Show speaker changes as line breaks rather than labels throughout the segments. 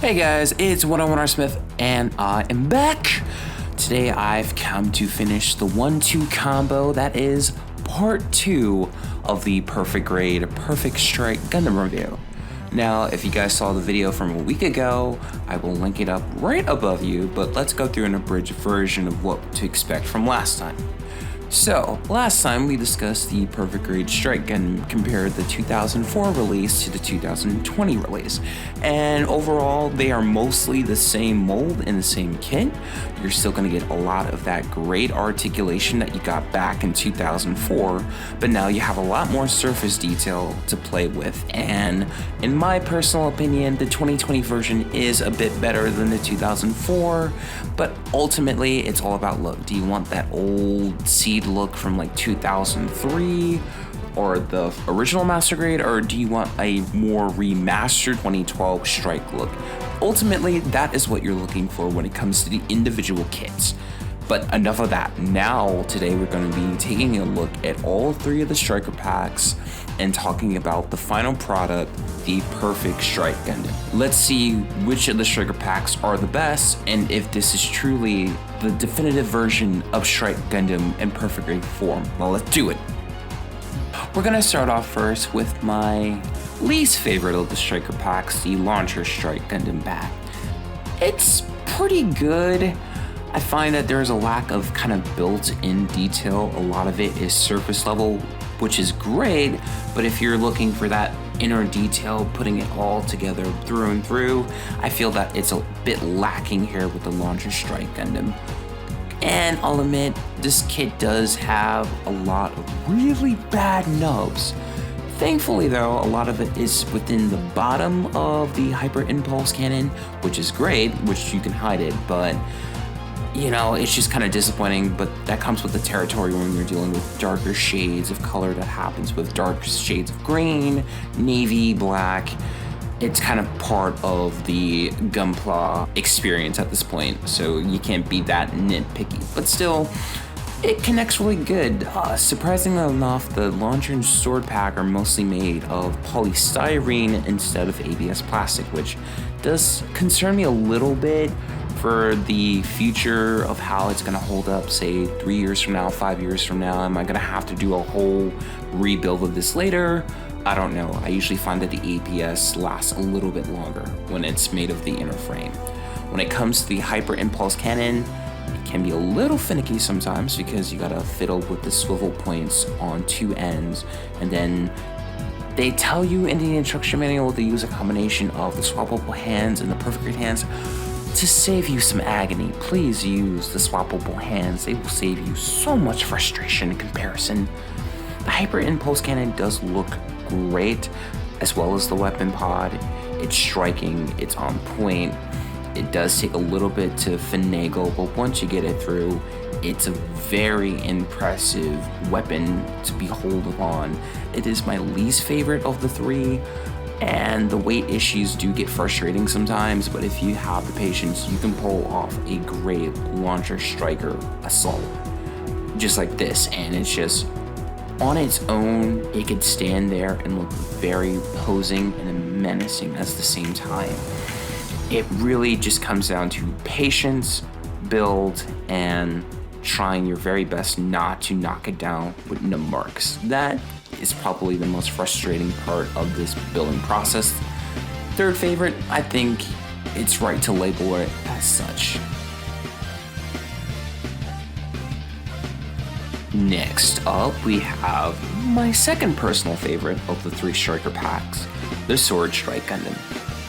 Hey guys, it's 101R Smith, and I am back. Today I've come to finish the 1-2 combo that is part 2 of the Perfect Grade Perfect Strike Gundam review. Now, if you guys saw the video from a week ago, I will link it up right above you, but let's go through an abridged version of what to expect from last time. So, last time we discussed the Perfect Grade Strike Gundam, compared the 2004 release to the 2020 release, and overall they are mostly the same mold and the same kit. You're still going to get a lot of that great articulation that you got back in 2004, but now you have a lot more surface detail to play with, and in my personal opinion, the 2020 version is a bit better than the 2004, but ultimately it's all about look. Do you want that old seed look from like 2003 or the original Master Grade, or do you want a more remastered 2012 Strike look? Ultimately, that is what you're looking for when it comes to the individual kits. But enough of that. Now, today we're going to be taking a look at all 3 of the Striker packs and talking about the final product, the Perfect Strike Gundam. Let's see which of the Striker packs are the best, and if this is truly the definitive version of Strike Gundam in Perfect Grade form. Well, let's do it. We're going to start off first with my least favorite of the Striker packs, the Launcher Strike Gundam pack. It's pretty good. I find that there's a lack of kind of built-in detail. A lot of it is surface level, which is great, but if you're looking for that inner detail, putting it all together through and through, I feel that it's a bit lacking here with the Launcher Strike Gundam. And I'll admit, this kit does have a lot of really bad nubs. Thankfully though, a lot of it is within the bottom of the Hyper Impulse cannon, which is great, which you can hide it, but you know, it's just kind of disappointing, but that comes with the territory when you're dealing with darker shades of color that happens with dark shades of green, navy, black. It's kind of part of the Gunpla experience at this point, so you can't be that nitpicky. But still, it connects really good. Surprisingly enough, the launcher and sword pack are mostly made of polystyrene instead of ABS plastic, which does concern me a little bit for the future of how it's going to hold up, say 3 years from now, 5 years from now. Am I going to have to do a whole rebuild of this later? I don't know. I usually find that the ABS lasts a little bit longer when it's made of the inner frame. When it comes to the Hyper Impulse cannon, it can be a little finicky sometimes because you gotta fiddle with the swivel points on 2 ends, and then they tell you in the instruction manual to use a combination of the swappable hands and the Perfect Grade hands. To save you some agony, please use the swappable hands. They will save you so much frustration in comparison. The Hyper Impulse cannon does look great, as well as the weapon pod. It's striking, it's on point. It does take a little bit to finagle, but once you get it through, it's a very impressive weapon to behold upon. It is my least favorite of the 3. And the weight issues do get frustrating sometimes, but if you have the patience, you can pull off a great Launcher Striker assault. Just like this, and it's just, on its own, it could stand there and look very posing and menacing at the same time. It really just comes down to patience, build, and trying your very best not to knock it down with no marks. That is probably the most frustrating part of this building process. Third favorite, I think it's right to label it as such. Next up, we have my second personal favorite of the 3 Striker packs, the Sword Strike Gundam.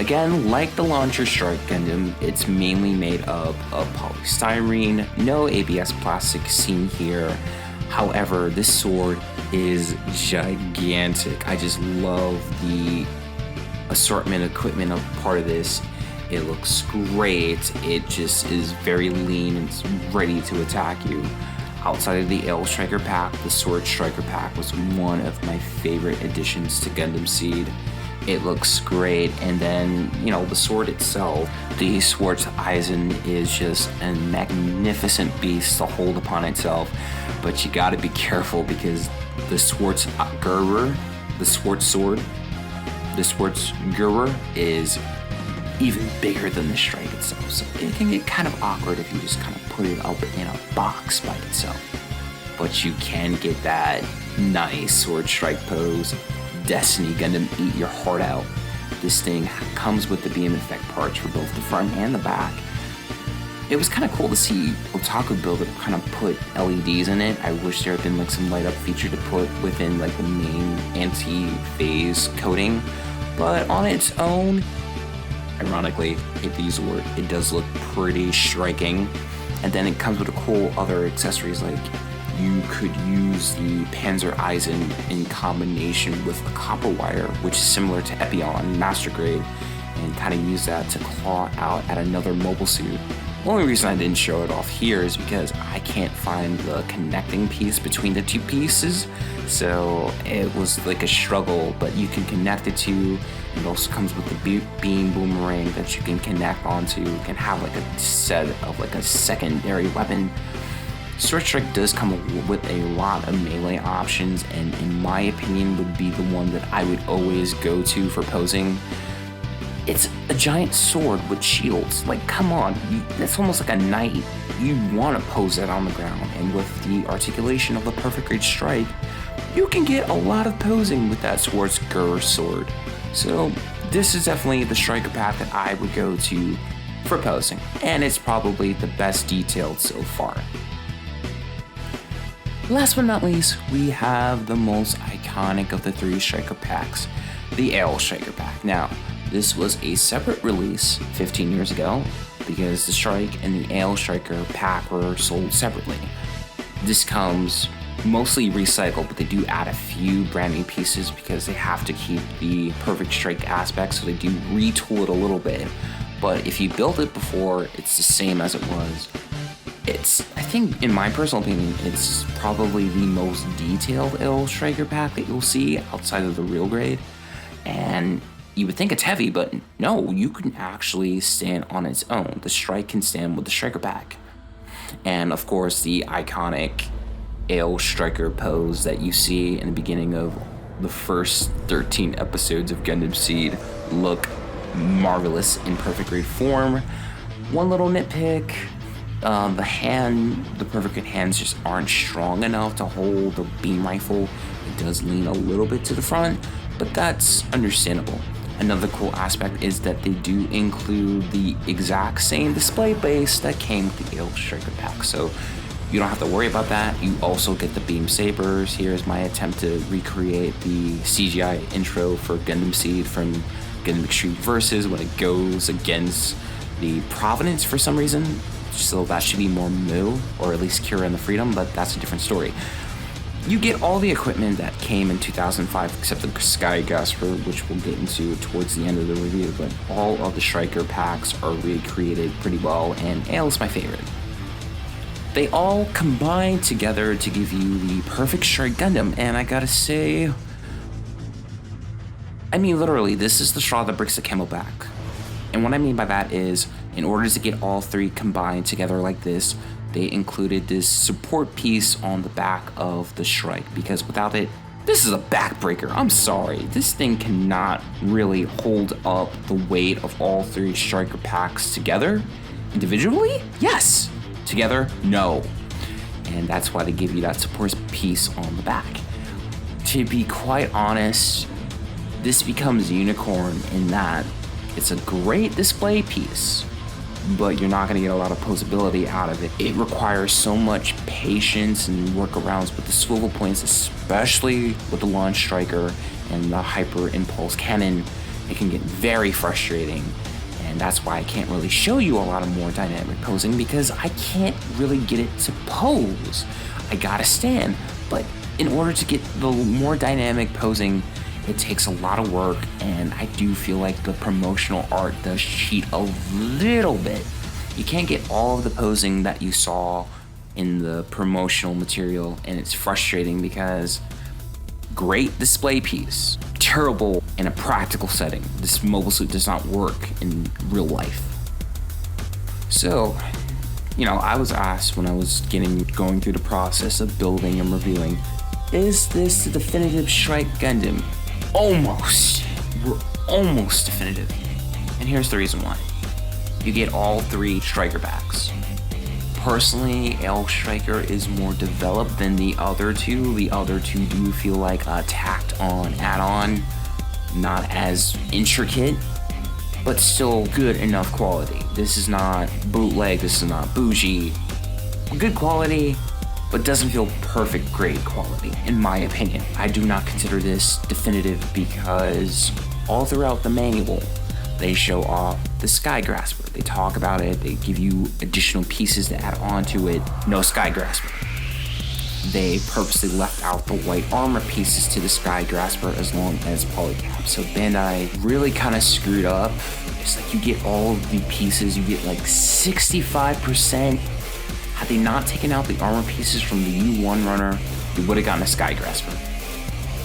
Again, like the Launcher Strike Gundam, it's mainly made up of polystyrene, no ABS plastic seen here. However, this sword is gigantic. I just love the assortment equipment of part of this. It looks great. It just is very lean and it's ready to attack you. Outside of the Aile Striker pack, the Sword Striker pack was one of my favorite additions to Gundam Seed. It looks great, and then, you know, the sword itself, the Schwartz Eisen, is just a magnificent beast to hold upon itself, but you gotta be careful because the Schwartz Gerber, the Schwartz sword, the Schwartz Gerber is even bigger than the Strike itself. So it can get kind of awkward if you just kind of put it up in a box by itself. But you can get that nice Sword Strike pose. Destiny Gundam, eat your heart out. This thing comes with the beam effect parts for both the front and the back. It was kind of cool to see Otaku build it, kind of put LEDs in it. I wish there had been like some light up feature to put within like the main anti-phase coating. But on its own, ironically, hate to use the word, it does look pretty striking. And then it comes with a cool other accessories, like you could use the Panzer Eisen in combination with a copper wire, which is similar to Epion Master Grade, and kind of use that to claw out at another mobile suit. The only reason I didn't show it off here is because I can't find the connecting piece between the two pieces, so it was like a struggle, but you can connect the two. It also comes with the beam boomerang that you can connect onto. You can have like a set of like a secondary weapon. Sword Strike does come with a lot of melee options, and in my opinion would be the one that I would always go to for posing. It's a giant sword with shields. Like, come on, that's almost like a knight. You want to pose that on the ground, and with the articulation of the Perfect Grade Strike, you can get a lot of posing with that sword. So this is definitely the striker pack that I would go to for posing, and it's probably the best detailed so far. Last but not least, we have the most iconic of the three striker packs, the Aile striker pack. Now, this was a separate release 15 years ago because the Strike and the Aile striker pack were sold separately. This comes mostly recycled, but they do add a few brand new pieces because they have to keep the Perfect Strike aspect, so they do retool it a little bit. But if you built it before, it's the same as it was. I think, in my personal opinion, it's probably the most detailed Aile striker pack that you'll see outside of the real grade. And you would think it's heavy, but no, you can actually stand on its own. The Strike can stand with the striker pack. And of course, the iconic Aile striker pose that you see in the beginning of the first 13 episodes of Gundam Seed look marvelous in Perfect Grade form. One little nitpick, the Perfect Grade hands just aren't strong enough to hold the beam rifle. It does lean a little bit to the front, but that's understandable. Another cool aspect is that they do include the exact same display base that came with the Aile striker pack, so you don't have to worry about that. You also get the beam sabers. Here's my attempt to recreate the CGI intro for Gundam Seed from Gundam Extreme Versus when it goes against the Providence for some reason. So that should be more Mu, or at least Kira and the Freedom, but that's a different story. You get all the equipment that came in 2005 except the Sky Gasper, which we'll get into towards the end of the review, but all of the striker packs are recreated pretty well, and Aile is my favorite. They all combine together to give you the perfect Strike Gundam, and I gotta say, I mean literally, this is the straw that breaks the camel back. And what I mean by that is, in order to get all three combined together like this, they included this support piece on the back of the Strike, because without it, this is a backbreaker. I'm sorry, this thing cannot really hold up the weight of all three striker packs together. Individually, yes. Together, no. And that's why they give you that support piece on the back. To be quite honest, this becomes unicorn in that it's a great display piece, but you're not going to get a lot of posability out of it. It requires so much patience and workarounds with the swivel points, especially with the launch striker and the hyper impulse cannon. It can get very frustrating, and that's why I can't really show you a lot of more dynamic posing, because I can't really get it to pose. I gotta stand, but in order to get the more dynamic posing, it takes a lot of work, and I do feel like the promotional art does cheat a little bit. You can't get all of the posing that you saw in the promotional material, and it's frustrating because great display piece, terrible in a practical setting. This mobile suit does not work in real life. So, I was asked when I was going through the process of building and reviewing, is this the definitive Strike Gundam? Almost. We're almost definitive. And here's the reason why. You get all 3 striker packs. Personally, Aile Striker is more developed than the other 2. The other 2 do feel like a tacked on add-on, not as intricate, but still good enough quality. This is not bootleg, this is not bougie. Good quality, but doesn't feel perfect grade quality, in my opinion. I do not consider this definitive because all throughout the manual, they show off the Sky Grasper. They talk about it, they give you additional pieces to add on to it. No Sky Grasper. They purposely left out the white armor pieces to the Sky Grasper as long as polycap. So Bandai really kind of screwed up. It's like you get all of the pieces, you get like 65%. Had they not taken out the armor pieces from the U1 runner, you would have gotten a Sky Grasper.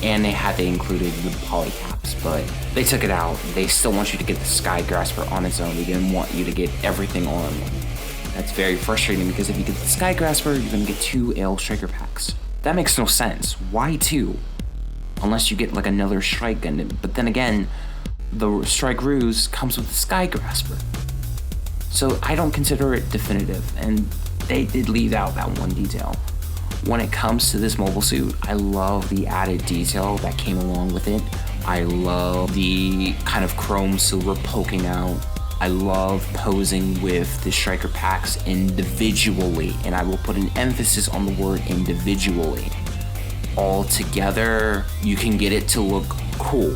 And they included the polycaps, but they took it out. They still want you to get the Sky Grasper on its own. They didn't want you to get everything all in one. That's very frustrating because if you get the Sky Grasper, you're gonna get 2 Aile Striker packs. That makes no sense. Why 2? Unless you get like another Strike Gundam. But then again, the Strike Ruse comes with the Sky Grasper. So I don't consider it definitive, and they did leave out that one detail. When it comes to this mobile suit, I love the added detail that came along with it. I love the kind of chrome silver poking out. I love posing with the striker packs individually, and I will put an emphasis on the word individually. All together, you can get it to look cool,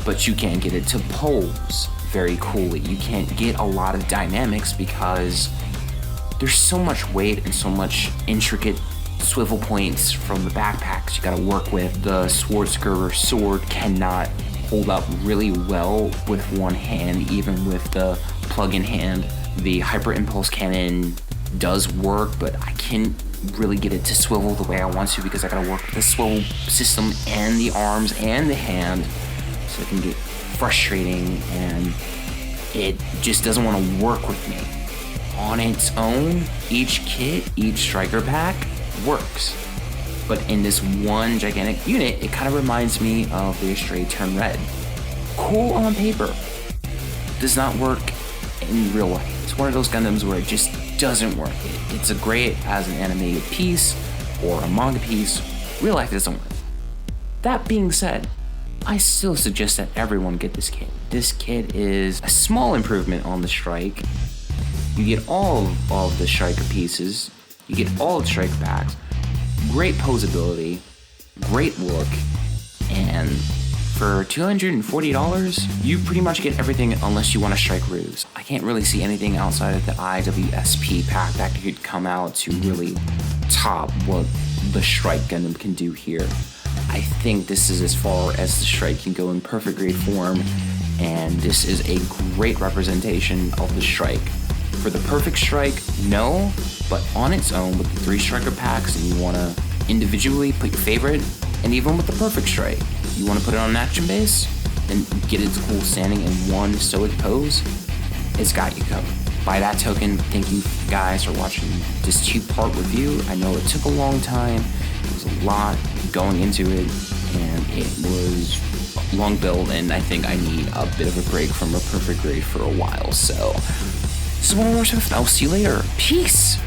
but you can't get it to pose very coolly. You can't get a lot of dynamics because there's so much weight and so much intricate swivel points from the backpacks you gotta work with. The Schwarzkörper sword cannot hold up really well with one hand, even with the plug-in hand. The Hyper Impulse Cannon does work, but I can't really get it to swivel the way I want to because I gotta work with the swivel system and the arms and the hand, so it can get frustrating and it just doesn't want to work with me. On its own, each kit, each striker pack works. But in this one gigantic unit, it kind of reminds me of the Astray Turn Red. Cool on paper, does not work in real life. It's one of those Gundams where it just doesn't work. It's a great as an animated piece or a manga piece. Real life doesn't work. That being said, I still suggest that everyone get this kit. This kit is a small improvement on the Strike. You get all of the striker pieces, you get all the striker packs, great posability, great look, and for $240, you pretty much get everything unless you want a Strike Ruse. I can't really see anything outside of the IWSP pack that could come out to really top what the Strike Gundam can do here. I think this is as far as the Strike can go in perfect grade form, and this is a great representation of the Strike. For the perfect Strike, no, but on its own with the 3 striker packs and you want to individually put your favorite, and even with the perfect Strike, you want to put it on an action base and get its cool standing in one stoic pose, it's got you covered. By that token, thank you guys for watching this 2-part review. I know it took a long time, there was a lot going into it, and it was a long build, and I think I need a bit of a break from a perfect grade for a while, so this is One More Swift. I'll see you later. Peace!